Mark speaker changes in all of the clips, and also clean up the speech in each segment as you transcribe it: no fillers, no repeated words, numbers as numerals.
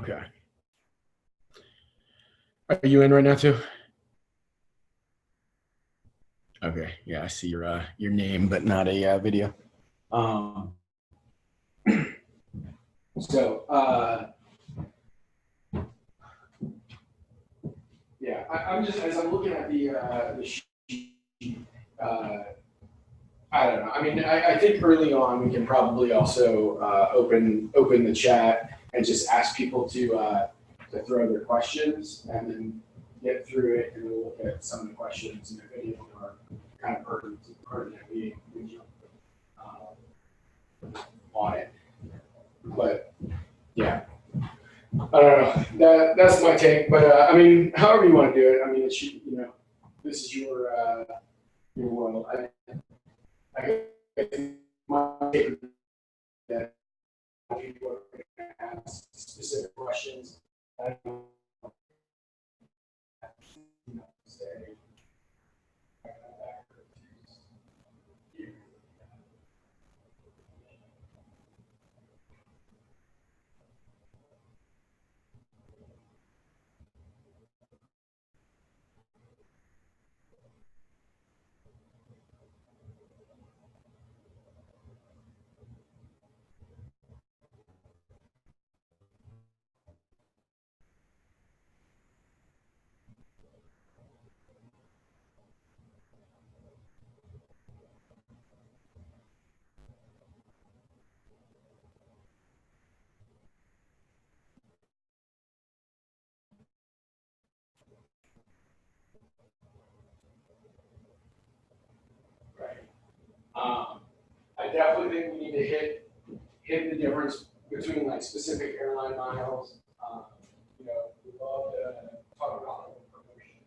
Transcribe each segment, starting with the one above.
Speaker 1: Okay. Are you in right now too? Okay. Yeah, I see your name, but not a video. Um, so yeah, I'm just as I'm looking at the sheet. Uh, I don't know. I mean, I think early on we can probably also open the chat and just ask people to throw their questions and then get through it and we'll look at some of the questions and if any of them are kind of pertinent we jump on it. But yeah, I don't know. That's my take. But I mean, however you want to do it. I mean, it should this is your world. I my take that people are going to ask specific questions. I don't say. Right. I definitely think we need to hit the difference between like specific airline miles. We love to talk about promotions.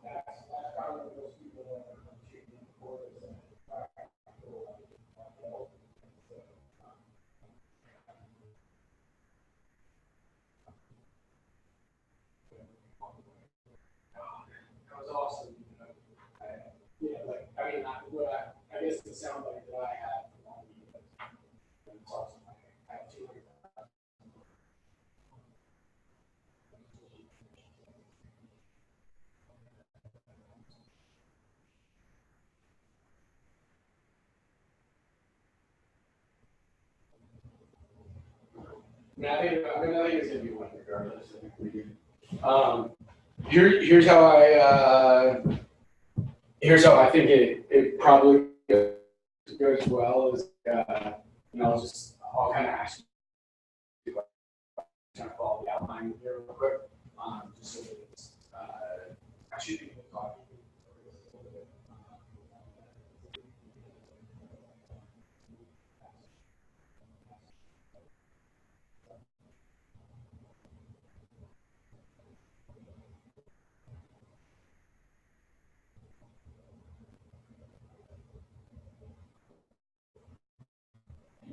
Speaker 1: That's kind of what most people are shooting for is practical. That was awesome. Yeah, like I mean, I guess the sound like that I had from all of you guys. It's awesome. I have 200. I think it's gonna be one regardless. I think we do. Here's how I think it probably goes well is I'll kind of ask you kind of follow the outline here real quick, just so that it's actually talking.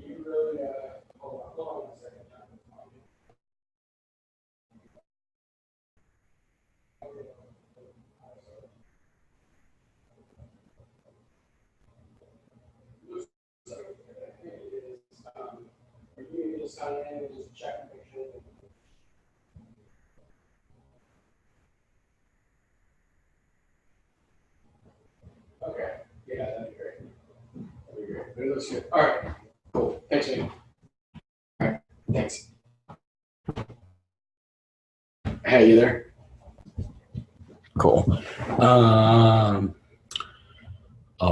Speaker 1: You really hold on a second. You just sign in and just check and make sure. Okay. Yeah, that'd be great. That'd be great. But it looks good. All right. Cool. Thanks, man. All right. Thanks. Hey, you there? Cool. All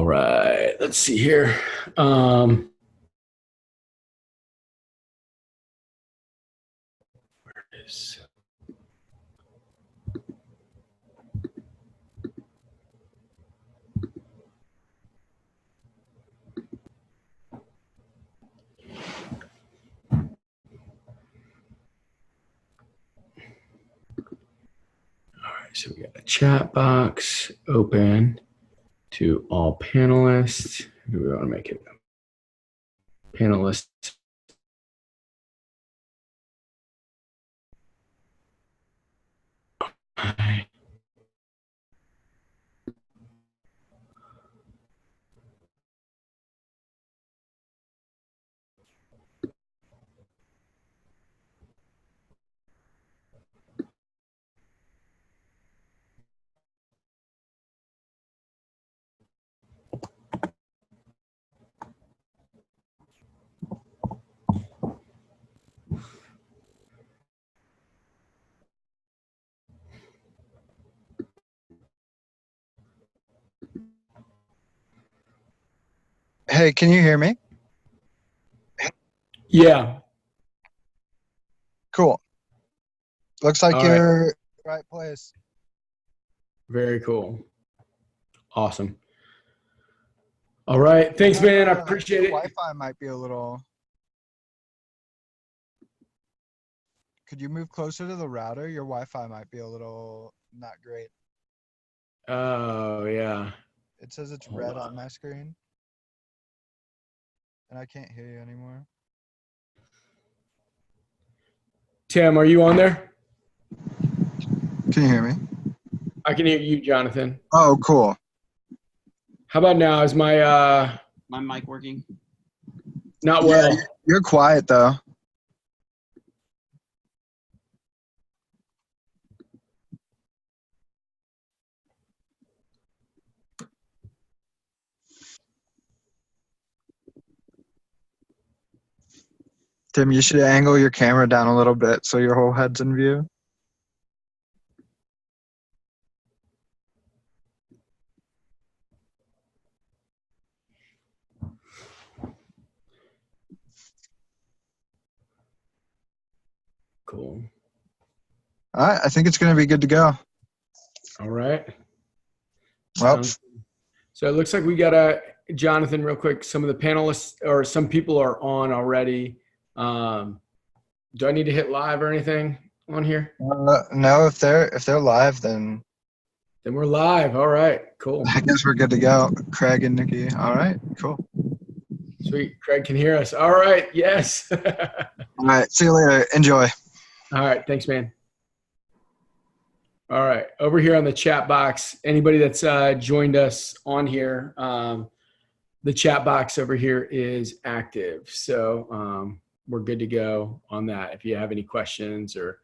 Speaker 1: right. Let's see here. Where is? So we got a chat box open to all panelists. We want to make it panelists.
Speaker 2: Hey, can you hear me?
Speaker 1: Yeah.
Speaker 2: Cool. Looks like
Speaker 1: All right.
Speaker 2: you're in the right place.
Speaker 1: Very cool. Awesome. All right. Thanks, man. I appreciate
Speaker 2: Your
Speaker 1: it.
Speaker 2: Wi-Fi might be a little. Could you move closer to the router? Your Wi-Fi might be a little not great.
Speaker 1: Oh, yeah.
Speaker 2: It says it's
Speaker 1: Hold
Speaker 2: red
Speaker 1: on.
Speaker 2: on my screen, and I can't hear you anymore.
Speaker 1: Tim, are you on there?
Speaker 2: Can you hear me?
Speaker 1: I can hear you, Jonathan.
Speaker 2: Oh, cool.
Speaker 1: How about now? Is my
Speaker 3: My mic working?
Speaker 1: not
Speaker 2: Yeah,
Speaker 1: well?
Speaker 2: you're quiet though. Tim, you should angle your camera down a little bit so your whole head's in view.
Speaker 1: Cool.
Speaker 2: All right, I think it's going to be good to go.
Speaker 1: All right.
Speaker 2: Well,
Speaker 1: So it looks like we got Jonathan, real quick. Some of the panelists or some people are on already. Do I need to hit live or anything on here?
Speaker 2: no, if they're live, then
Speaker 1: Then we're live. All right. Cool.
Speaker 2: I guess we're good to go. Craig and Nikki. All right, cool.
Speaker 1: Sweet. Craig can hear us. All right. Yes.
Speaker 2: All right, see you later. Enjoy.
Speaker 1: All right. Thanks, man. All right. Over here on the chat box, anybody that's joined us on here, the chat box over here is active. So we're good to go on that if you have any questions or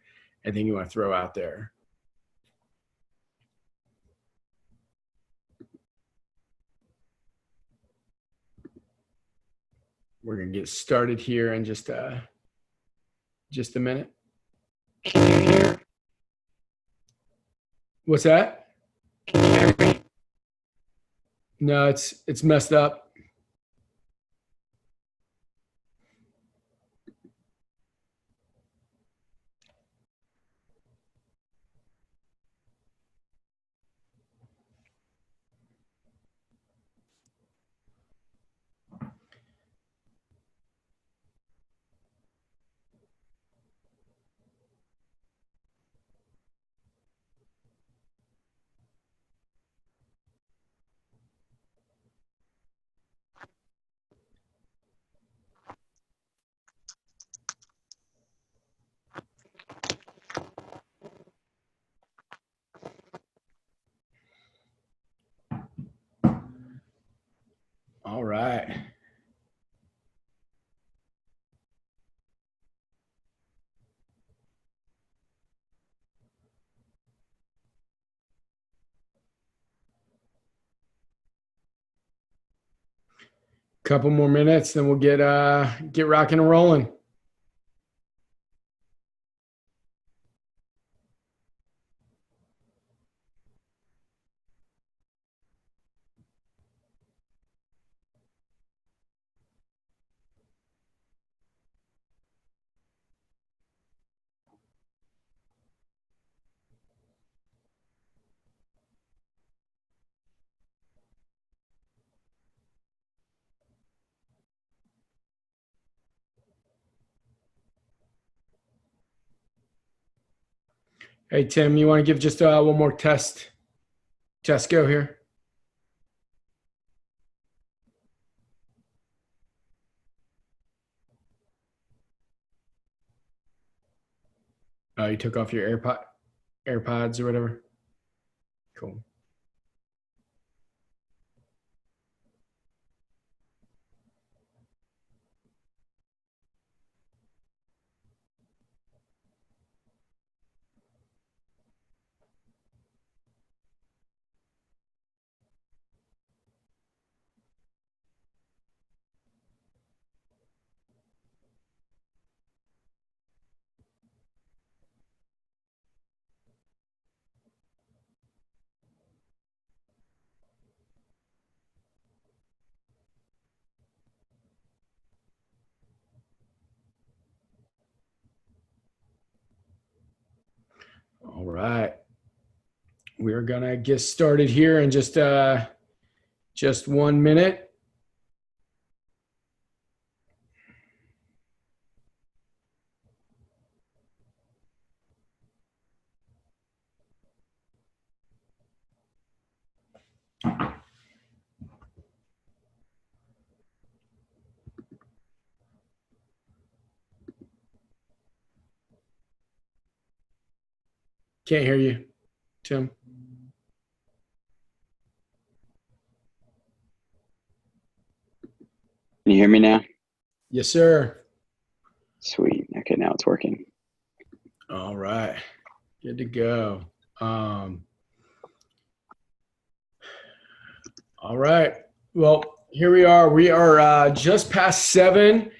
Speaker 1: anything you want to throw out there. We're going to get started here in just a minute.
Speaker 3: Can you hear?
Speaker 1: What's that?
Speaker 3: Can you hear me?
Speaker 1: No, it's messed up. All right. Couple more minutes, then we'll get rocking and rolling. Hey, Tim, you want to give just one more test go here? Oh, you took off your AirPods or whatever? Cool. All right. We're gonna get started here in just 1 minute. Can't hear you, Tim.
Speaker 4: Can you hear me now?
Speaker 1: Yes, sir.
Speaker 4: Sweet. Okay, now it's working.
Speaker 1: All right. Good to go. All right. Well, here we are. We are just past 7.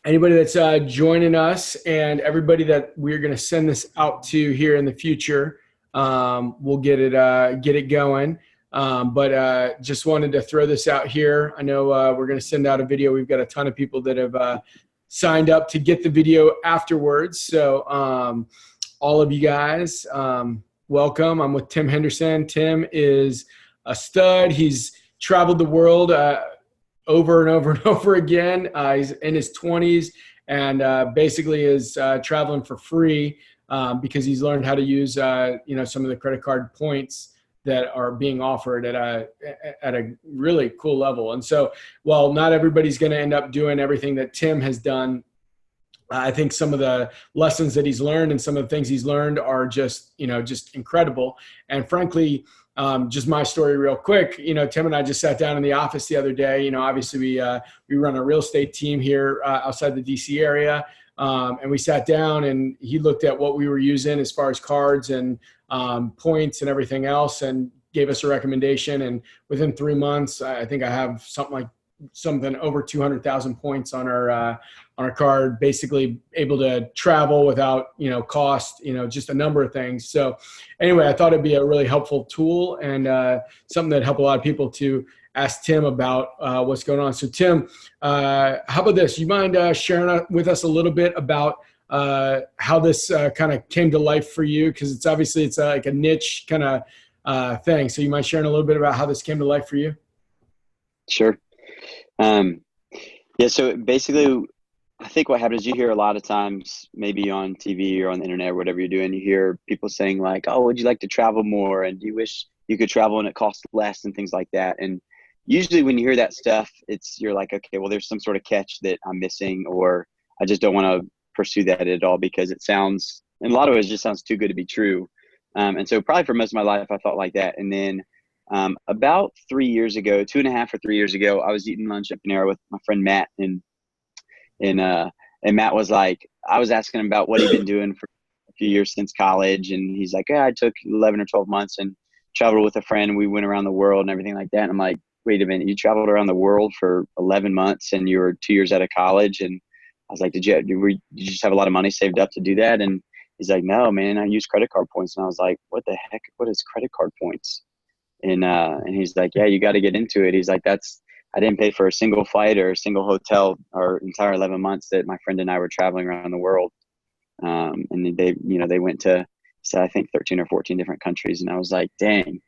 Speaker 1: Anybody that's joining us and everybody that we're going to send this out to here in the future, we'll get it going. But just wanted to throw this out here. I know we're going to send out a video. We've got a ton of people that have signed up to get the video afterwards. So all of you guys, welcome. I'm with Tim Henderson. Tim is a stud. He's traveled the world over and over and over again. He's in his 20s and basically is traveling for free because he's learned how to use some of the credit card points that are being offered at a really cool level. And so while not everybody's going to end up doing everything that Tim has done, I think some of the lessons that he's learned and some of the things he's learned are just incredible. And frankly, just my story real quick, Tim and I just sat down in the office the other day. Obviously we run a real estate team here outside the DC area. And we sat down and he looked at what we were using as far as cards and points and everything else and gave us a recommendation. And within 3 months, I think I have something over 200,000 points on our card, basically able to travel without, cost, just a number of things. So anyway, I thought it'd be a really helpful tool and something that help a lot of people to ask Tim about what's going on. So Tim, how about this? You mind sharing with us a little bit about how this kind of came to life for you? Because it's like a niche kind of thing. So you mind sharing a little bit about how this came to life for you?
Speaker 4: Sure. Yeah, so basically, I think what happens is you hear a lot of times, maybe on TV or on the internet or whatever you're doing, you hear people saying like, oh, would you like to travel more? And do you wish you could travel and it costs less and things like that? And usually when you hear that stuff, you're like, okay, well, there's some sort of catch that I'm missing, or I just don't want to pursue that at all because it sounds, in a lot of ways, it just sounds too good to be true. And so probably for most of my life, I thought like that. And then about 3 years ago, 2.5 or 3 years ago, I was eating lunch at Panera with my friend Matt, and Matt was like, I was asking him about what he'd been doing for a few years since college, and he's like, yeah, I took 11 or 12 months and traveled with a friend, and we went around the world and everything like that. And I'm like, wait a minute, you traveled around the world for 11 months and you were 2 years out of college? And I was like, did you just have a lot of money saved up to do that? And he's like, no, man, I use credit card points. And I was like, what the heck? What is credit card points? And he's like, yeah, you got to get into it. He's like, I didn't pay for a single flight or a single hotel our entire 11 months that my friend and I were traveling around the world. And they went to, I think 13 or 14 different countries. And I was like, dang,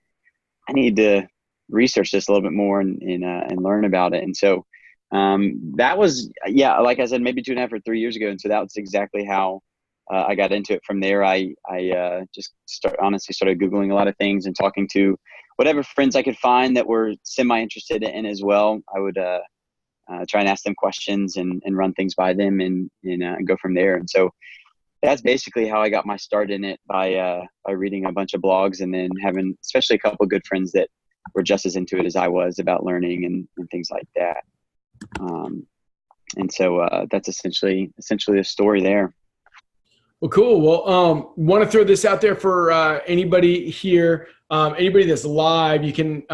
Speaker 4: I need to research this a little bit more and learn about it. And so that was, like I said, maybe 2.5 or 3 years ago. And so that was exactly how I got into it. From there, I just honestly started Googling a lot of things and talking to whatever friends I could find that were semi-interested in as well. I would try and ask them questions and run things by them and go from there. And so that's basically how I got my start in it, by reading a bunch of blogs, and then having especially a couple of good friends that were just as into it as I was about learning and things like that. And so that's essentially the story there.
Speaker 1: Well, cool. Well, want to throw this out there for anybody here, anybody that's live. You can.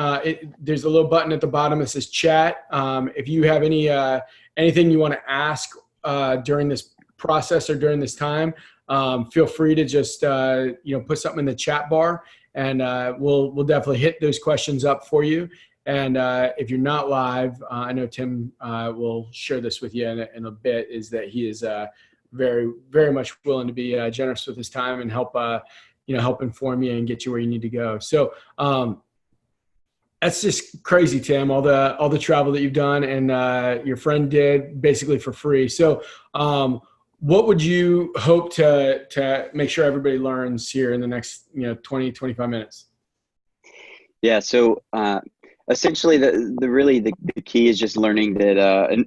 Speaker 1: There's a little button at the bottom that says chat. If you have anything you want to ask during this process or during this time, feel free to just put something in the chat bar, and we'll definitely hit those questions up for you. And if you're not live, I know Tim will share this with you in a bit. Is that he is very, very much willing to be generous with his time and help inform you and get you where you need to go. So that's just crazy, Tim. All the travel that you've done and your friend did basically for free. So what would you hope to make sure everybody learns here in the next 20, 25 minutes?
Speaker 4: Yeah. So essentially, the key is just learning that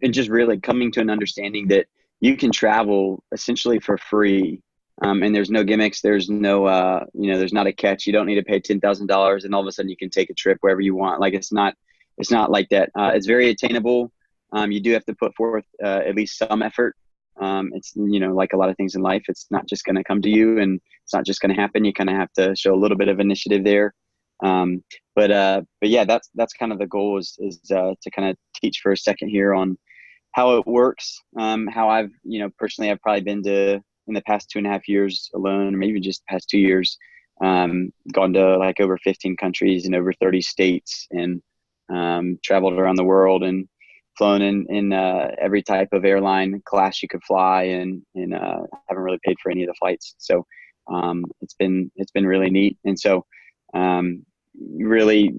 Speaker 4: and just really coming to an understanding that you can travel essentially for free, and there's no gimmicks. There's no there's not a catch. You don't need to pay $10,000 and all of a sudden you can take a trip wherever you want. Like it's not like that. It's very attainable. You do have to put forth at least some effort. It's like a lot of things in life, it's not just going to come to you, and it's not just going to happen. You kind of have to show a little bit of initiative there. But yeah, that's kind of the goal is to kind of teach for a second here on how it works. How I've, personally, I've probably been to, in the past 2.5 years alone, or maybe just the past 2 years, gone to like over 15 countries and over 30 states, and traveled around the world and flown in every type of airline class you could fly, and haven't really paid for any of the flights. So it's been really neat. And so really,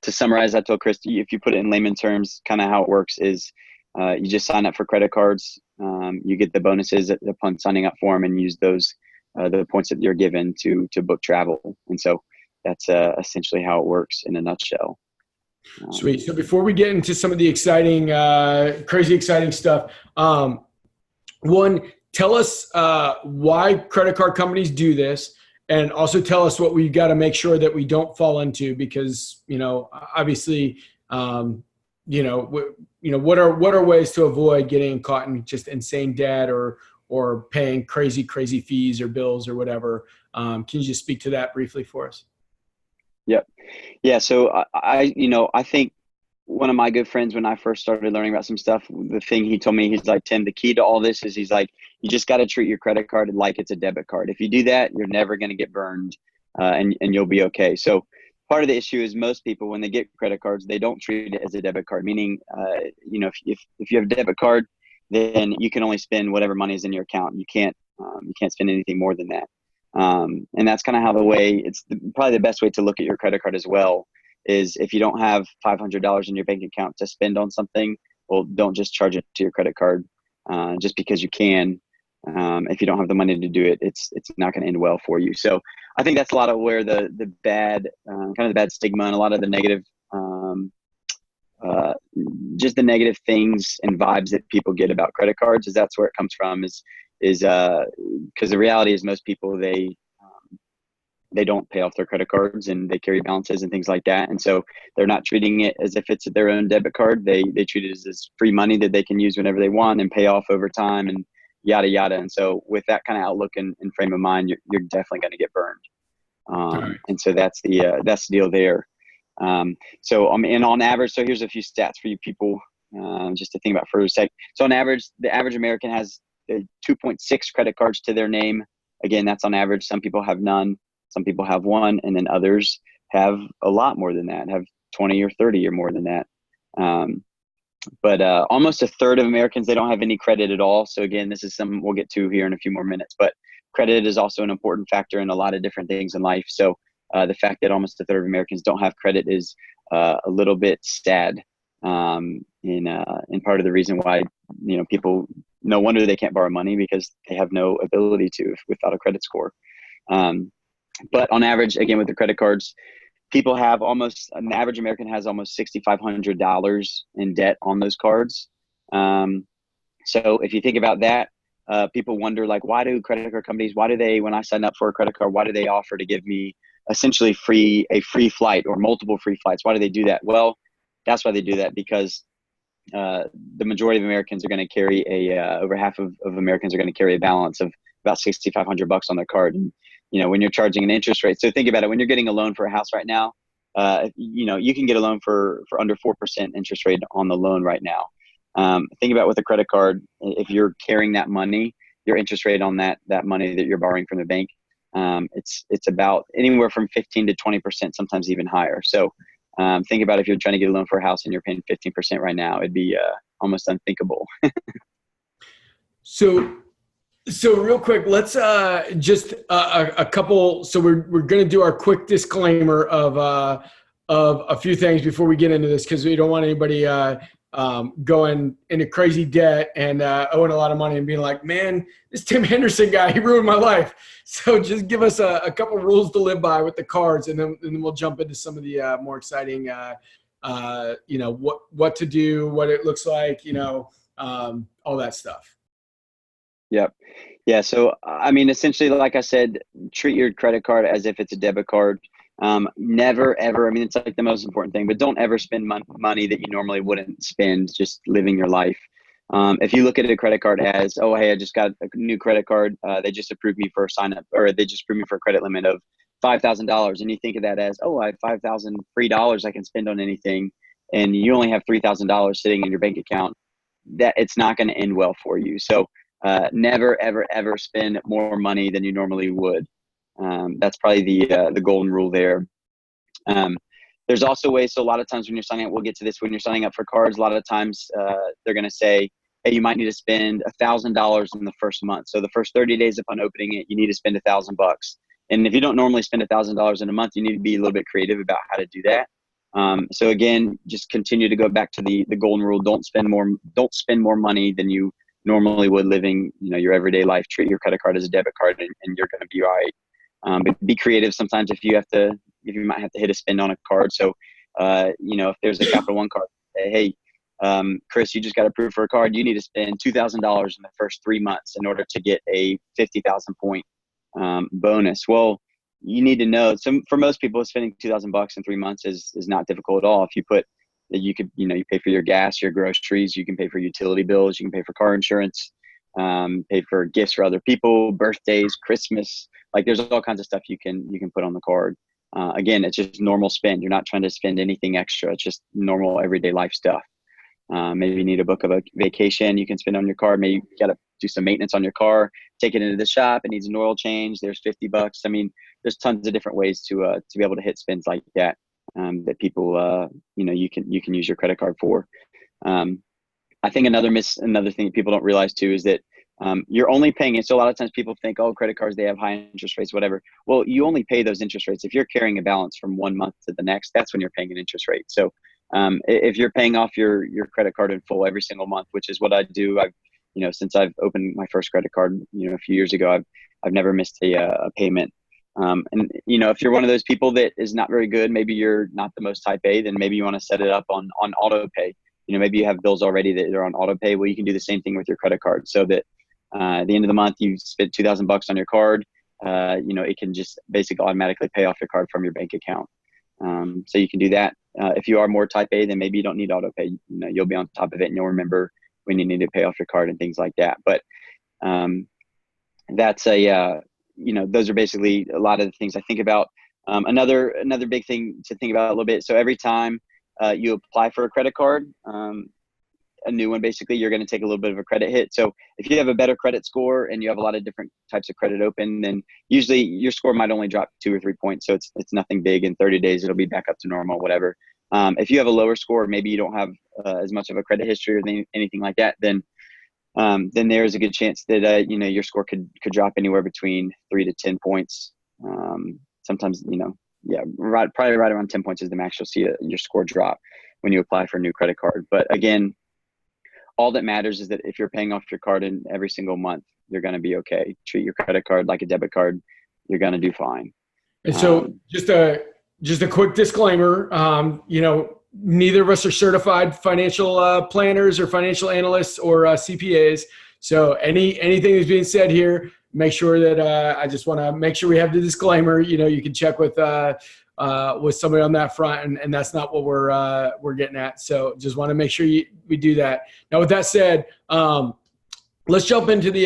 Speaker 4: to summarize, I told Chris, if you put it in layman terms, kind of how it works is you just sign up for credit cards. You get the bonuses upon signing up for them, and use those the points that you're given to book travel. And so that's essentially how it works in a nutshell.
Speaker 1: Sweet. So before we get into some of the exciting, crazy exciting stuff, one, tell us why credit card companies do this, and also tell us what we got to make sure that we don't fall into, because obviously, what are ways to avoid getting caught in just insane debt or paying crazy fees or bills or whatever. Can you just speak to that briefly for us?
Speaker 4: Yep. Yeah. So I think one of my good friends, when I first started learning about some stuff, the thing he told me, he's like, Tim, the key to all this is, he's like, you just got to treat your credit card like it's a debit card. If you do that, you're never going to get burned, and you'll be okay. So part of the issue is most people, when they get credit cards, they don't treat it as a debit card, meaning, if you have a debit card, then you can only spend whatever money is in your account. You can't spend anything more than that. And that's kind of how probably the best way to look at your credit card as well is, if you don't have $500 in your bank account to spend on something, well, don't just charge it to your credit card just because you can. If you don't have the money to do it, it's not going to end well for you. So I think that's a lot of where the bad kind of the bad stigma and a lot of the negative just the negative things and vibes that people get about credit cards, is that's where it comes from, is because the reality is most people, they don't pay off their credit cards, and they carry balances and things like that. And so they're not treating it as if it's their own debit card. They treat it as free money that they can use whenever they want and pay off over time, and yada, yada. And so with that kind of outlook and frame of mind, you're definitely going to get burned. And so that's the deal there. So and on average, so here's a few stats for you people, just to think about for a sec. So on average, the average American has 2.6 credit cards to their name. Again, that's on average. Some people have none, some people have one, and then others have a lot more than that, have 20 or 30 or more than that. But almost a third of Americans, they don't have any credit at all. So again, this is something we'll get to here in a few more minutes, but credit is also an important factor in a lot of different things in life. So the fact that almost a third of Americans don't have credit is a little bit sad. And part of the reason why, people, no wonder they can't borrow money, because they have no ability to without a credit score. But on average, again, with the credit cards, people have an average American has almost $6,500 in debt on those cards. So if you think about that, people wonder, like, why do credit card companies, when I sign up for a credit card, why do they offer to give me essentially a free flight or multiple free flights? Why do they do that? Well, that's why they do that, because the majority of Americans are going to carry over half of Americans are going to carry a balance of about $6,500 on their card. And, when you're charging an interest rate, so think about it, when you're getting a loan for a house right now, you can get a loan for under 4% interest rate on the loan right now. Think about with a credit card, if you're carrying that money, your interest rate on that money that you're borrowing from the bank, it's about anywhere from 15 to 20%, sometimes even higher. So think about if you're trying to get a loan for a house and you're paying 15% right now, it'd be almost unthinkable.
Speaker 1: So real quick, let's just a couple. So we're going to do our quick disclaimer of a few things before we get into this, because we don't want anybody going into crazy debt and owing a lot of money and being like, man, this Tim Henderson guy, he ruined my life. So just give us a couple rules to live by with the cards, and then we'll jump into some of the more exciting, what to do, what it looks like, all that stuff.
Speaker 4: Yep. Yeah. So, I mean, essentially, like I said, treat your credit card as if it's a debit card. Never, ever. I mean, it's like the most important thing, but don't ever spend money that you normally wouldn't spend just living your life. If you look at a credit card as, oh, hey, I just got a new credit card. They just approved me for a sign up, or they just approved me for a credit limit of $5,000. And you think of that as, oh, I have $5,000 free dollars I can spend on anything. And you only have $3,000 sitting in your bank account. That it's not going to end well for you. So never, ever, ever spend more money than you normally would. That's probably the golden rule there. There's also ways. So a lot of times when you're signing up, we'll get to this, when you're signing up for cards, a lot of times they're going to say, hey, you might need to spend $1,000 in the first month. So the first 30 days upon opening it, you need to spend $1,000. And if you don't normally spend $1,000 in a month, you need to be a little bit creative about how to do that. So again, just continue to go back to the golden rule. Don't spend more money than you normally would living, your everyday life. Treat your credit card as a debit card, and you're going to be all right. But be creative sometimes if you might have to hit a spend on a card. So, if there's a Capital One card, say, hey, Chris, you just got approved for a card. You need to spend $2,000 in the first 3 months in order to get a 50,000 point bonus. Well, you need to know. So for most people, spending $2,000 in 3 months is not difficult at all. If you put that, you pay for your gas, your groceries, you can pay for utility bills, you can pay for car insurance, pay for gifts for other people, birthdays, Christmas. Like there's all kinds of stuff you can put on the card. Again, it's just normal spend. You're not trying to spend anything extra. It's just normal everyday life stuff. Maybe you need to book a vacation you can spend on your card. Maybe you got to do some maintenance on your car, take it into the shop. It needs an oil change. There's $50. I mean, there's tons of different ways to be able to hit spends like that. That people, you can use your credit card for. I think another thing that people don't realize too is that you're only paying it. So a lot of times people think, oh, credit cards, they have high interest rates, whatever. Well, you only pay those interest rates if you're carrying a balance from 1 month to the next. That's when you're paying an interest rate. So if you're paying off your credit card in full every single month, which is what I do, since I've opened my first credit card, a few years ago, I've never missed a payment. And if you're one of those people that is not very good, maybe you're not the most type A, then maybe you want to set it up on auto pay. Maybe you have bills already that are on auto pay. Well, you can do the same thing with your credit card, so that at the end of the month, you spend $2,000 on your card. It can just basically automatically pay off your card from your bank account. So you can do that. If you are more type A, then maybe you don't need auto pay. You'll be on top of it and you'll remember when you need to pay off your card and things like that. But that's those are basically a lot of the things I think about. Another big thing to think about a little bit. So every time you apply for a credit card, a new one, basically, you're going to take a little bit of a credit hit. So if you have a better credit score and you have a lot of different types of credit open, then usually your score might only drop 2 or 3 points. So it's nothing big. In 30 days, it'll be back up to normal, whatever. If you have a lower score, maybe you don't have as much of a credit history or anything like that, then there's a good chance that your score could drop anywhere between 3 to 10 points. Sometimes probably right around 10 points is the max you'll see your score drop when you apply for a new credit card. But again, all that matters is that if you're paying off your card in every single month, you're going to be okay. Treat your credit card like a debit card. You're going to do fine.
Speaker 1: And so just a quick disclaimer, neither of us are certified financial planners or financial analysts or CPAs. So anything that's being said here, make sure that I just want to make sure we have the disclaimer. You can check with somebody on that front, and that's not what we're getting at. So just want to make sure we do that. Now, with that said, let's jump into the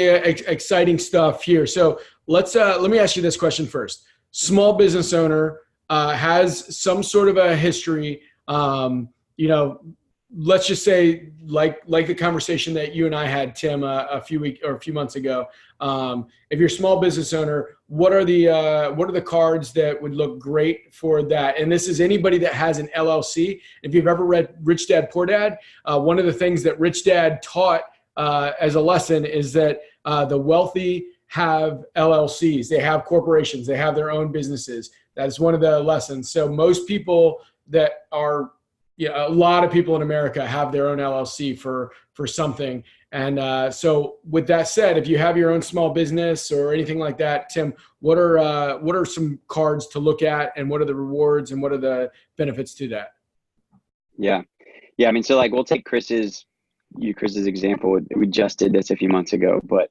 Speaker 1: exciting stuff here. So let me ask you this question first. Small business owner has some sort of a history. Let's just say like the conversation that you and I had, Tim, a few months ago. If you're a small business owner, what are the cards that would look great for that? And this is anybody that has an LLC. If you've ever read Rich Dad Poor Dad, one of the things that Rich Dad taught as a lesson is that the wealthy have LLCs, they have corporations, they have their own businesses. That's one of the lessons. So most people that are, a lot of people in America have their own LLC for something. And so with that said, if you have your own small business or anything like that, Tim, what are some cards to look at, and what are the rewards and what are the benefits to that?
Speaker 4: Yeah. I mean, so like we'll take Chris's example. We just did this a few months ago, but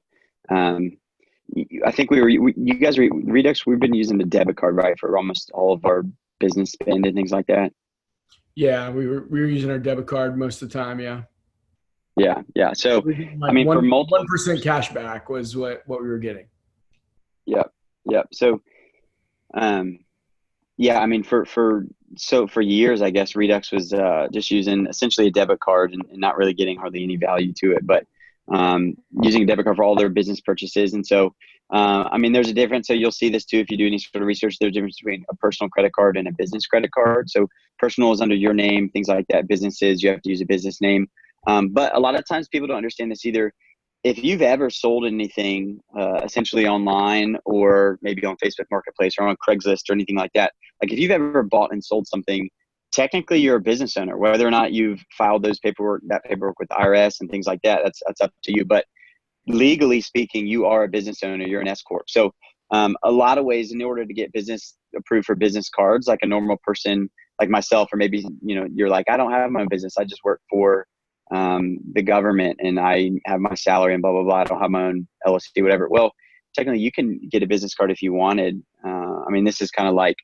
Speaker 4: I think you guys were Redux. We've been using the debit card, right, for almost all of our business spend and things like that.
Speaker 1: Yeah, we were using our debit card most of the time. Yeah.
Speaker 4: So
Speaker 1: Like
Speaker 4: I mean, for multiple
Speaker 1: 1% cash back was what we were getting.
Speaker 4: Yeah. So, I mean, for years, I guess Redux was just using essentially a debit card and not really getting hardly any value to it, but using a debit card for all their business purchases. And so, I mean, there's a difference. So you'll see this too if you do any sort of research. There's a difference between a personal credit card and a business credit card. So personal is under your name, things like that. Businesses, you have to use a business name. But a lot of times people don't understand this either. If you've ever sold anything essentially online or maybe on Facebook Marketplace or on Craigslist or anything like that, like if you've ever bought and sold something, technically you're a business owner. Whether or not you've filed that paperwork with the IRS and things like that, that's up to you. But legally speaking, you are a business owner. You're an S corp. So a lot of ways in order to get business approved for business cards, like a normal person like myself, or maybe you're like, I don't have my own business. I just work for the government and I have my salary and blah, blah, blah. I don't have my own LLC, whatever. Well, technically you can get a business card if you wanted. I mean, this is kind of like,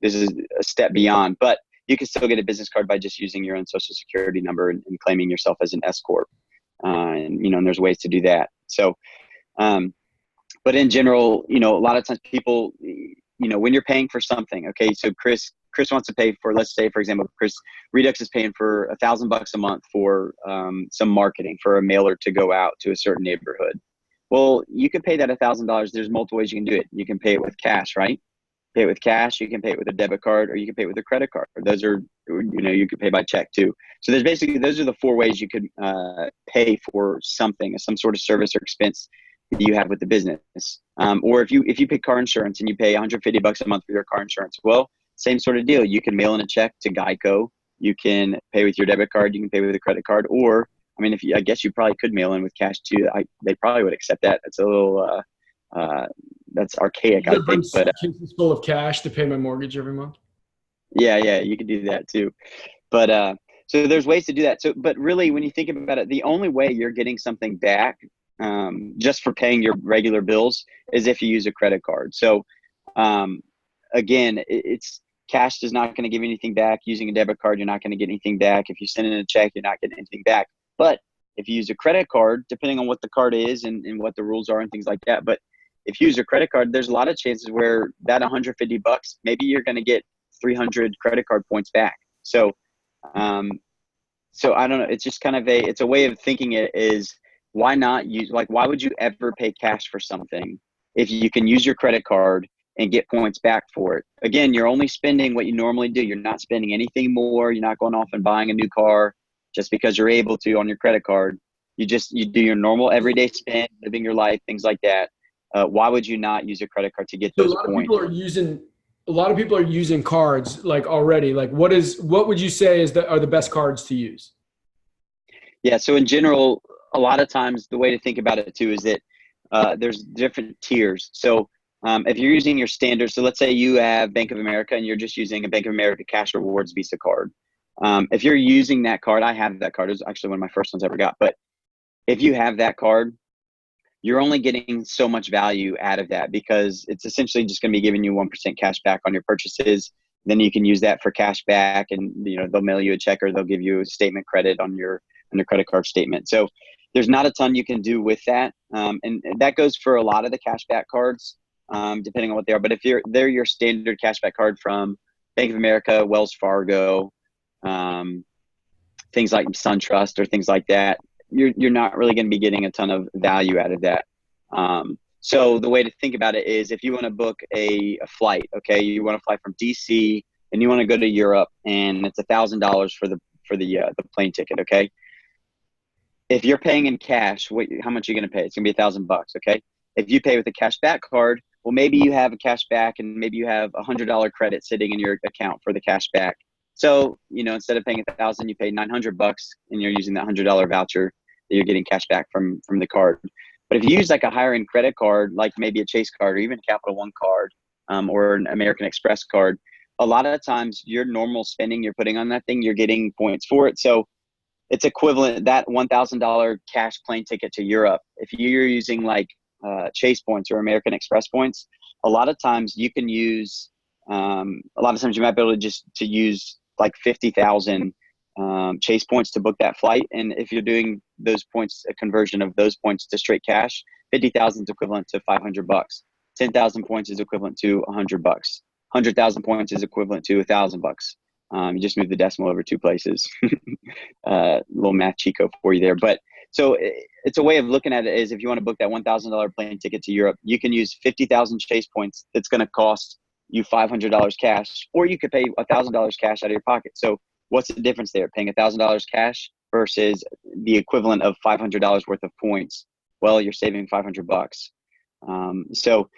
Speaker 4: this is a step beyond, but you can still get a business card by just using your own social security number and claiming yourself as an S corp. And there's ways to do that. So, but in general, a lot of times people, when you're paying for something, okay, so Chris wants to pay for, let's say, for example, Redux is paying for $1,000 a month for some marketing for a mailer to go out to a certain neighborhood. Well, you can pay that $1,000. There's multiple ways you can do it. You can pay it with cash, right? Pay it with cash. You can pay it with a debit card, or you can pay it with a credit card. Those are, you could pay by check too. So those are the four ways you could pay for something, some sort of service or expense that you have with the business. Or if you pay car insurance and you pay $150 a month for your car insurance, well, same sort of deal. You can mail in a check to Geico. You can pay with your debit card. You can pay with a credit card. Or, I mean, I guess you probably could mail in with cash too. They probably would accept that. That's a little, that's archaic, I think. But
Speaker 1: cases full of cash to pay my mortgage every month.
Speaker 4: Yeah, you could do that too. But so there's ways to do that. So, but really, when you think about it, the only way you're getting something back just for paying your regular bills is if you use a credit card. So, again, it's cash is not going to give you anything back. Using a debit card, you're not going to get anything back. If you send in a check, you're not getting anything back. But if you use a credit card, depending on what the card is and what the rules are and things like that, but if you use a credit card, there's a lot of chances where that $150, maybe you're going to get 300 credit card points back. So, so I don't know. It's just kind of it's a way of thinking it is, why not use, like, why would you ever pay cash for something if you can use your credit card and get points back for it? Again, you're only spending what you normally do. You're not spending anything more. You're not going off and buying a new car just because you're able to on your credit card. You do your normal everyday spend, living your life, things like that. Why would you not use a credit card to get those points?
Speaker 1: A lot of people are using cards like already. Like what would you say are the best cards to use?
Speaker 4: Yeah. So in general, a lot of times the way to think about it too is that there's different tiers. So if you're using your standard, so let's say you have Bank of America and you're just using a Bank of America Cash Rewards Visa card. If you're using that card, I have that card. It was actually one of my first ones I ever got. But If you have that card, you're only getting so much value out of that because it's essentially just going to be giving you 1% cash back on your purchases. Then you can use that for cash back, and they'll mail you a check or they'll give you a statement credit on your credit card statement. So there's not a ton you can do with that, and that goes for a lot of the cashback cards, depending on what they are. But if they're your standard cashback card from Bank of America, Wells Fargo, things like SunTrust or things like that, you're not really going to be getting a ton of value out of that. So the way to think about it is if you want to book a flight, okay, you want to fly from DC and you want to go to Europe, and it's $1,000 for the plane ticket, okay? If you're paying in cash, how much are you going to pay? It's going to be $1,000, okay? If you pay with a cash back card, well, maybe you have a cash back and maybe you have $100 credit sitting in your account for the cash back. So, instead of paying $1,000, you pay $900 and you're using that $100 voucher that you're getting cash back from the card. But if you use like a higher end credit card, like maybe a Chase card or even Capital One card, or an American Express card, a lot of times your normal spending you're putting on that thing, you're getting points for it. So it's equivalent, that $1,000 cash plane ticket to Europe. If you're using like Chase points or American Express points, a lot of times you can use, a lot of times you might be able to use like 50,000 Chase points to book that flight. And if you're doing those points, a conversion of those points to straight cash, 50,000 is equivalent to $500. 10,000 points is equivalent to $100. 100,000 points is equivalent to $1,000. You just moved the decimal over 2 places. Little math chico for you there. But so it's a way of looking at it is if you want to book that $1,000 plane ticket to Europe, you can use 50,000 Chase points. That's going to cost you $500 cash, or you could pay $1,000 cash out of your pocket. So what's the difference there? Paying $1,000 cash versus the equivalent of $500 worth of points. Well, you're saving $500. So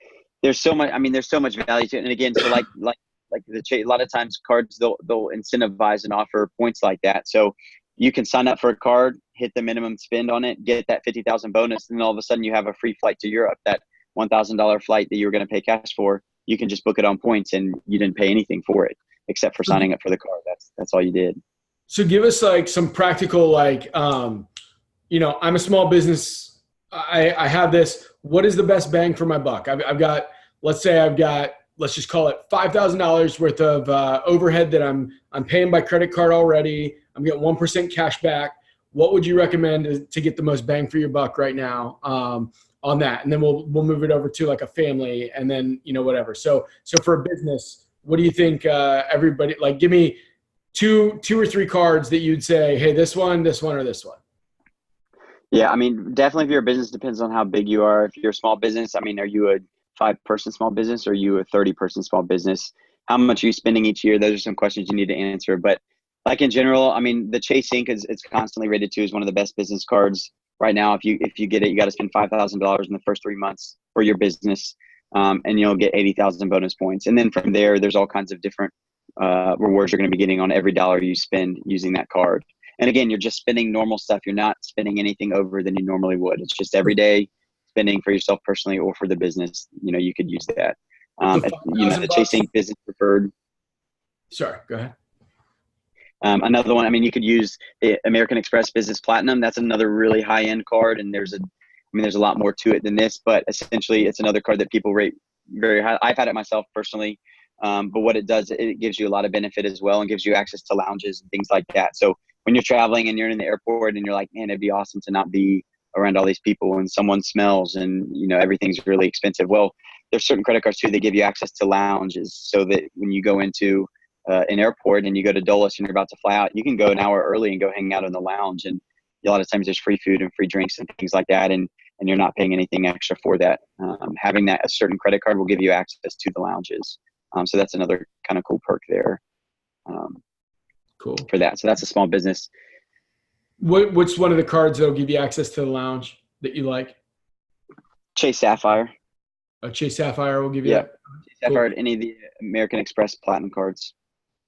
Speaker 4: there's so much. I mean, there's so much value to it. And again, so like a lot of times cards they'll incentivize and offer points like that. So you can sign up for a card, hit the minimum spend on it, get that 50,000 bonus, and then all of a sudden you have a free flight to Europe. That $1,000 flight that you were going to pay cash for, you can just book it on points, and you didn't pay anything for it except for signing up for the card. That's all you did.
Speaker 1: So give us like some practical, like, I'm a small business. I have this. What is the best bang for my buck? I've got, let's just call it $5,000 worth of overhead that I'm paying by credit card already. I'm getting 1% cash back. What would you recommend to get the most bang for your buck right now on that? And then we'll move it over to like a family, and then whatever. So for a business, what do you think? Everybody, like, give me two or three cards that you'd say, hey, this one, or this one.
Speaker 4: Yeah, I mean, definitely if you're a business, depends on how big you are. If you're a small business, I mean, are you a 5-person small business or are you a 30-person small business? How much are you spending each year? Those are some questions you need to answer. But like in general, I mean, the Chase Ink it's constantly rated to as one of the best business cards right now. If you get it, you got to spend $5,000 in the first 3 months for your business, and you'll get 80,000 bonus points. And then from there, there's all kinds of different rewards you're going to be getting on every dollar you spend using that card. And again, you're just spending normal stuff. You're not spending anything over than you normally would. It's just everyday spending for yourself personally or for the business. You could use that. The Chase Ink Business Preferred. Sorry, go ahead. Another one, I mean, you could use the American Express Business Platinum. That's another really high-end card, and there's a lot more to it than this, but essentially it's another card that people rate very high. I've had it myself personally, but what it does, it gives you a lot of benefit as well and gives you access to lounges and things like that. So when you're traveling and you're in the airport and you're like, man, it'd be awesome to not be around all these people and someone smells and, everything's really expensive. Well, there's certain credit cards too that give you access to lounges so that when you go into an airport and you go to Dulles and you're about to fly out, you can go an hour early and go hang out in the lounge. And a lot of times there's free food and free drinks and things like that. And you're not paying anything extra for that. Having that a certain credit card will give you access to the lounges. So that's another kind of cool perk there. Cool for that. So that's a small business.
Speaker 1: What's one of the cards that'll give you access to the lounge that you like?
Speaker 4: Chase Sapphire.
Speaker 1: Chase Sapphire will give you that?
Speaker 4: Chase Sapphire, any of the American Express Platinum cards.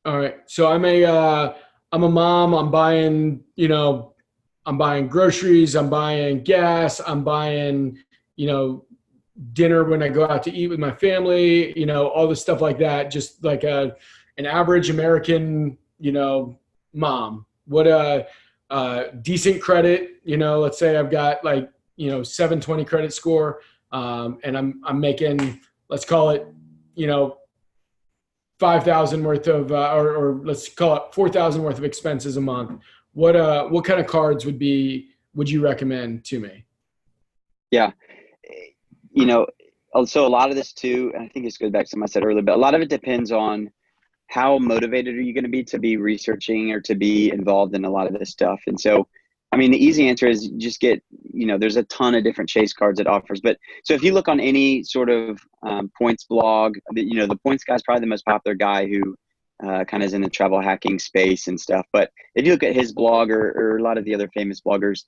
Speaker 1: All right. So I'm a mom. I'm buying, I'm buying groceries. I'm buying gas. I'm buying, dinner when I go out to eat with my family, all the stuff like that. Just like an average American, mom. decent credit, let's say I've got like, 720 credit score, and I'm making, let's call it, 5,000 worth of, or let's call it 4,000 worth of expenses a month. What kind of cards would you recommend to me?
Speaker 4: Yeah. So a lot of this too, and I think this goes back to something I said earlier, but a lot of it depends on how motivated are you going to be researching or to be involved in a lot of this stuff. And so, I mean, the easy answer is just get, there's a ton of different chase cards it offers. But so if you look on any sort of points blog, the points guy is probably the most popular guy who kind of is in the travel hacking space and stuff. But if you look at his blog or a lot of the other famous bloggers,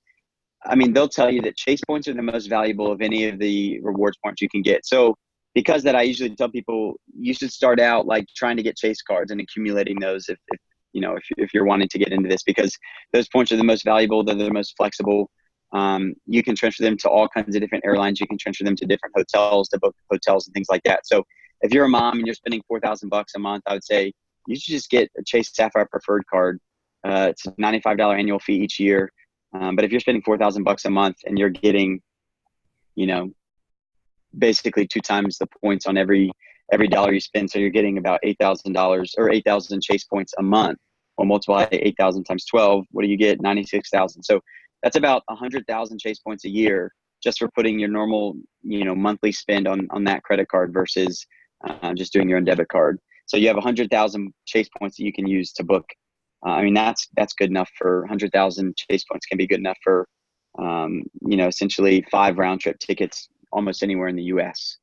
Speaker 4: I mean, they'll tell you that chase points are the most valuable of any of the rewards points you can get. So because that, I usually tell people you should start out like trying to get chase cards and accumulating those if you're wanting to get into this, because those points are the most valuable. They're the most flexible. You can transfer them to all kinds of different airlines. You can transfer them to different hotels, to book hotels and things like that. So if you're a mom and you're spending $4,000 a month, I would say you should just get a Chase Sapphire Preferred card. It's a $95 annual fee each year. But if you're spending $4,000 a month and you're getting, basically 2 times the points on every dollar you spend, so you're getting about $8,000 or 8,000 Chase points a month. Well, multiply 8,000 times 12. What do you get? 96,000. So that's about 100,000 Chase points a year just for putting your normal, monthly spend on that credit card versus just doing your own debit card. So you have 100,000 Chase points that you can use to book. I mean, that's good enough for 100,000 Chase points can be good enough for, essentially 5 round trip tickets almost anywhere in the U.S.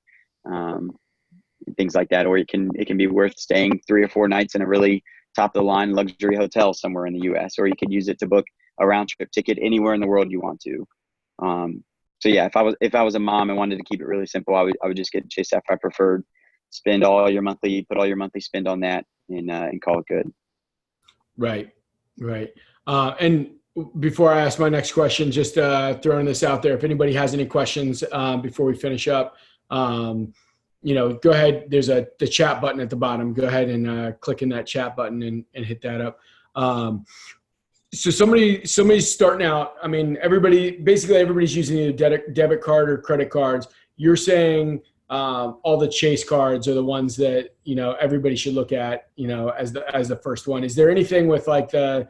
Speaker 4: Things like that. Or it can be worth staying 3 or 4 nights in a really top of the line luxury hotel somewhere in the U.S. Or you could use it to book a round trip ticket anywhere in the world you want to. So yeah, if I was a mom and wanted to keep it really simple, I would just get Chase Sapphire Preferred, put all your monthly spend on that, and call it good.
Speaker 1: Right. And before I ask my next question, just throwing this out there, if anybody has any questions before we finish up, go ahead. There's the chat button at the bottom. Go ahead and click in that chat button and hit that up. So somebody's starting out. I mean, everybody's using either debit card or credit cards. You're saying all the Chase cards are the ones that everybody should look at as the first one. Is there anything with like the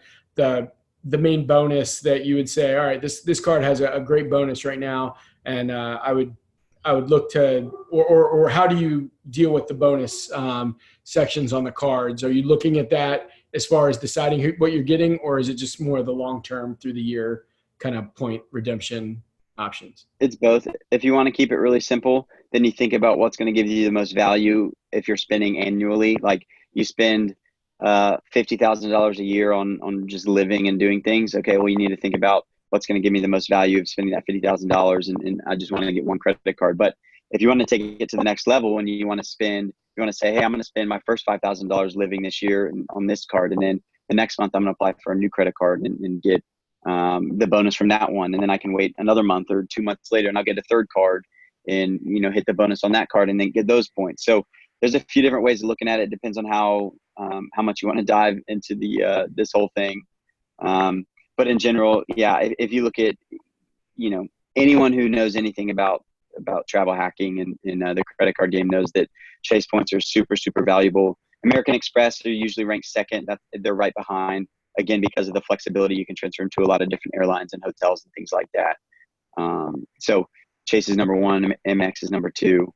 Speaker 1: main bonus that you would say, all right, this card has a great bonus right now, and I would look to, or how do you deal with the bonus sections on the cards? Are you looking at that as far as deciding what you're getting, or is it just more of the long term through the year kind of point redemption options?
Speaker 4: It's both. If you want to keep it really simple, then you think about what's going to give you the most value if you're spending annually. Like you spend $50,000 a year on just living and doing things. Okay, well, you need to think about what's going to give me the most value of spending that $50,000, and I just want to get one credit card. But if you want to take it to the next level and you want to say, hey, I'm going to spend my first $5,000 living this year on this card, and then the next month I'm going to apply for a new credit card and get the bonus from that one, and then I can wait another month or 2 months later and I'll get a third card and hit the bonus on that card and then get those points. So there's a few different ways of looking at it. It depends on how much you want to dive into this whole thing. But in general, yeah, if you look at anyone who knows anything about travel hacking and the credit card game knows that Chase points are super, super valuable. American Express are usually ranked second. They're right behind. Again, because of the flexibility, you can transfer them to a lot of different airlines and hotels and things like that. So Chase is number 1, Amex is number 2,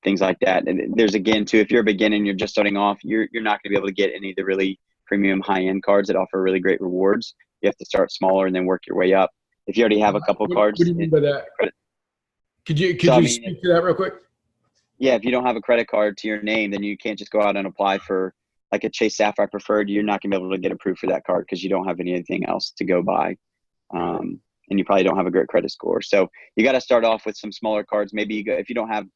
Speaker 4: things like that. And there's, again, too, if you're a beginner and you're just starting off, you're not going to be able to get any of the really premium high-end cards that offer really great rewards. You have to start smaller and then work your way up. If you already have a couple cards.
Speaker 1: What do you mean by that? Could you speak to that real quick?
Speaker 4: Yeah, if you don't have a credit card to your name, then you can't just go out and apply for like a Chase Sapphire Preferred. You're not going to be able to get approved for that card because you don't have anything else to go by. And you probably don't have a great credit score. So you got to start off with some smaller cards. Maybe if you don't have,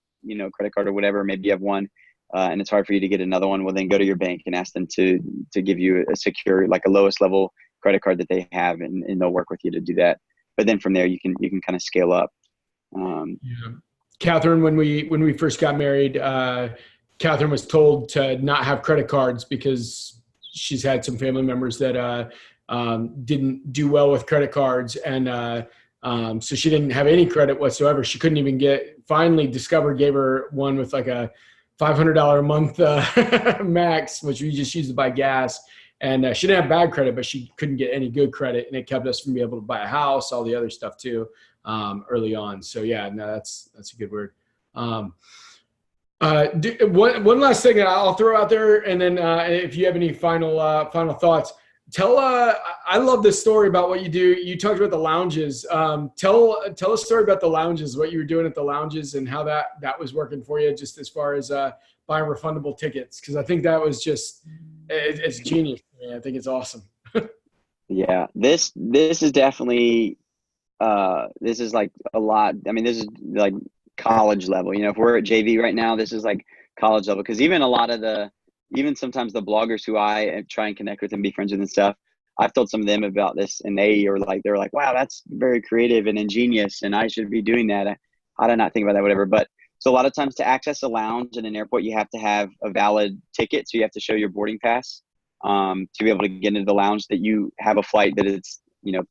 Speaker 4: credit card or whatever, maybe you have one and it's hard for you to get another one. Well, then go to your bank and ask them to give you a secure, like a lowest level credit card that they have, and they'll work with you to do that. But then from there, you can kind of scale up.
Speaker 1: Yeah. Catherine, when we first got married, Catherine was told to not have credit cards because she's had some family members that didn't do well with credit cards. And so she didn't have any credit whatsoever. She couldn't even finally Discover gave her one with like a $500 a month max, which we just used to buy gas. And she didn't have bad credit, but she couldn't get any good credit. And it kept us from being able to buy a house, all the other stuff too, early on. So yeah, no, that's a good word. One last thing that I'll throw out there, and then if you have any final thoughts, I love this story about what you do. You talked about the lounges. Tell a story about the lounges, what you were doing at the lounges, and how that was working for you, just as far as buying refundable tickets. Because I think that was just it's genius. I think it's awesome.
Speaker 4: Yeah, this is definitely this is like a lot. I mean, this is like college level. If we're at JV right now, this is like college level. Because even even sometimes the bloggers who I try and connect with and be friends with and stuff, I've told some of them about this, and they're like, wow, that's very creative and ingenious, and I should be doing that. I did not think about that, whatever. But so a lot of times to access a lounge in an airport, you have to have a valid ticket. So you have to show your boarding pass to be able to get into the lounge, that you have a flight that it's,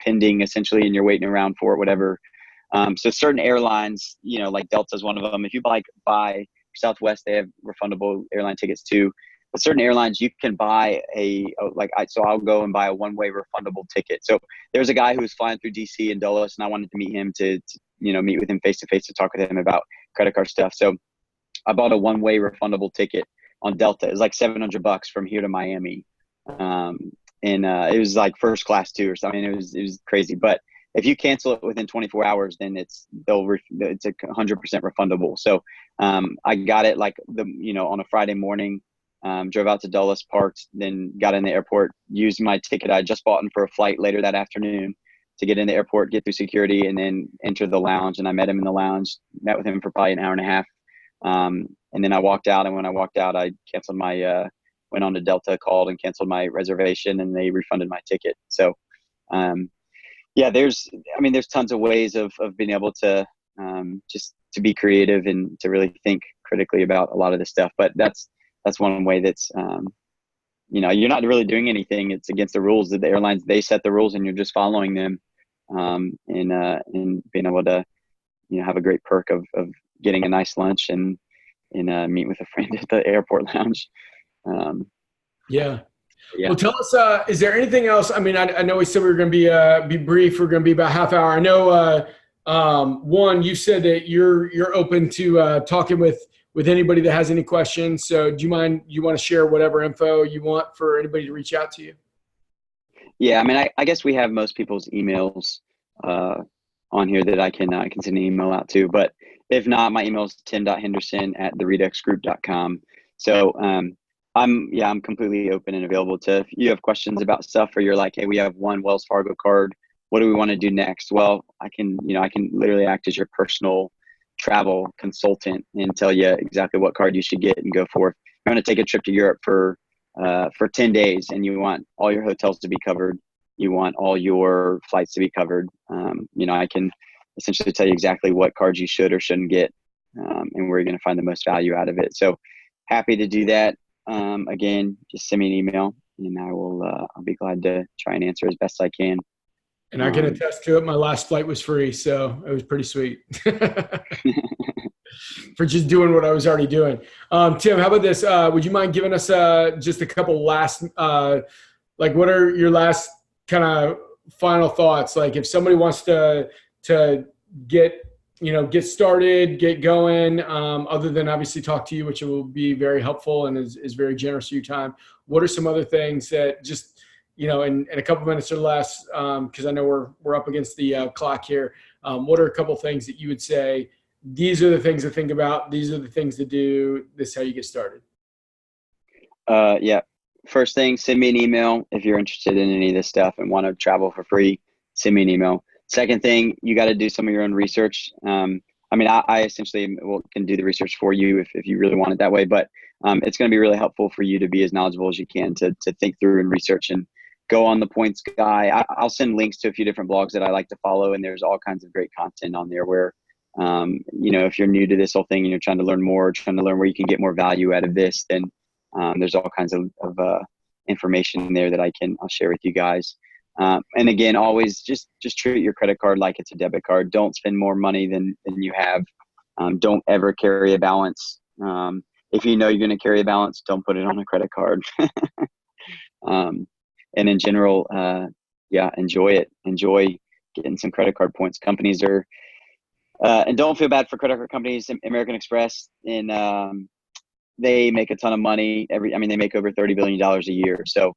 Speaker 4: pending essentially, and you're waiting around for it, whatever. So certain airlines, like Delta is one of them. If you buy Southwest, they have refundable airline tickets too. But certain airlines, you can buy so I'll go and buy a one-way refundable ticket. So there's a guy who was flying through DC and Dulles, and I wanted to meet him to meet with him face to face to talk with him about credit card stuff. So I bought a one-way refundable ticket on Delta. It was like $700 from here to Miami. And it was like first class too or something. It was crazy. But if you cancel it within 24 hours, then it's a 100% refundable. So I got it on a Friday morning, drove out to Dulles, parked, then got in the airport, used my ticket I just bought for a flight later that afternoon to get in the airport, get through security, and then enter the lounge. And I met him in the lounge, met with him for probably an hour and a half. And then I walked out. And when I walked out, I canceled went on to Delta, called and canceled my reservation, and they refunded my ticket. So, yeah, there's tons of ways of being able to just to be creative and to really think critically about a lot of this stuff. But that's one way that's, you're not really doing anything. It's against the rules that the airlines, they set the rules and you're just following them, and being able to, have a great perk of getting a nice lunch and meet with a friend at the airport lounge.
Speaker 1: Yeah.
Speaker 4: Yeah.
Speaker 1: Well, tell us, is there anything else? I mean, I know we said we were going to be brief. We're going to be about half hour. I know, one, you said that you're open to talking with anybody that has any questions. So do you mind, you want to share whatever info you want for anybody to reach out to you?
Speaker 4: Yeah. I mean, I guess we have most people's emails on here that I can send an email out to, but if not, my email is tim.henderson@thereduxgroup.com. So, I'm completely open and available to, if you have questions about stuff, or you're like, hey, we have one Wells Fargo card, what do we want to do next? Well, I can literally act as your personal travel consultant and tell you exactly what card you should get and go for. If you want to take a trip to Europe for 10 days and you want all your hotels to be covered, you want all your flights to be covered, I can essentially tell you exactly what cards you should or shouldn't get, and where you're going to find the most value out of it. So happy to do that. Again, just send me an email and I'll be glad to try and answer as best I can.
Speaker 1: And I can attest to it. My last flight was free, so it was pretty sweet for just doing what I was already doing. Tim, how about this? Would you mind giving us just a couple last, what are your last kind of final thoughts? Like if somebody wants to get started, get going, other than obviously talk to you, which will be very helpful and is very generous of your time. What are some other things that just, in a couple minutes or less, because I know we're up against the clock here. What are a couple things that you would say, these are the things to think about, these are the things to do, this is how you get started?
Speaker 4: Yeah. First thing, send me an email if you're interested in any of this stuff and want to travel for free. Send me an email. Second thing, you got to do some of your own research. I essentially can do the research for you if you really want it that way, but it's going to be really helpful for you to be as knowledgeable as you can to think through and research and go on the Points Guy. I'll send links to a few different blogs that I like to follow, and there's all kinds of great content on there where, if you're new to this whole thing and you're trying to learn more, trying to learn where you can get more value out of this, then there's all kinds of information there that I'll share with you guys. And again, always just treat your credit card like it's a debit card. Don't spend more money than you have. Don't ever carry a balance. If you know you're going to carry a balance, don't put it on a credit card. And in general, enjoy it. Enjoy getting some credit card points. Companies are, and don't feel bad for credit card companies. American Express, and they make a ton of money. They make over $30 billion a year. So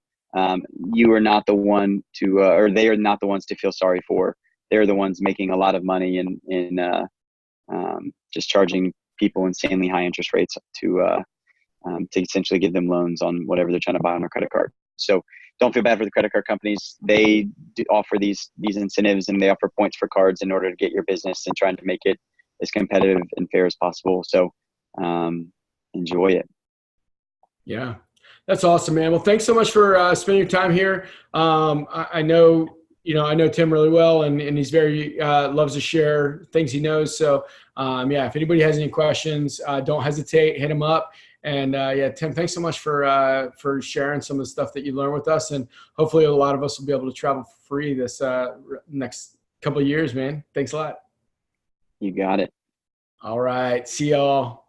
Speaker 4: you are not the one to, or they are not the ones to feel sorry for. They're the ones making a lot of money and just charging people insanely high interest rates to essentially give them loans on whatever they're trying to buy on their credit card. So don't feel bad for the credit card companies. They do offer these incentives, and they offer points for cards in order to get your business and trying to make it as competitive and fair as possible. So enjoy it.
Speaker 1: Yeah, that's awesome, man. Well, thanks so much for spending your time here. I know Tim really well, and he's very loves to share things he knows. So if anybody has any questions, don't hesitate, hit him up. And Tim, thanks so much for sharing some of the stuff that you learned with us, and hopefully a lot of us will be able to travel for free this next couple of years, man. Thanks a lot.
Speaker 4: You got it.
Speaker 1: All right, see y'all.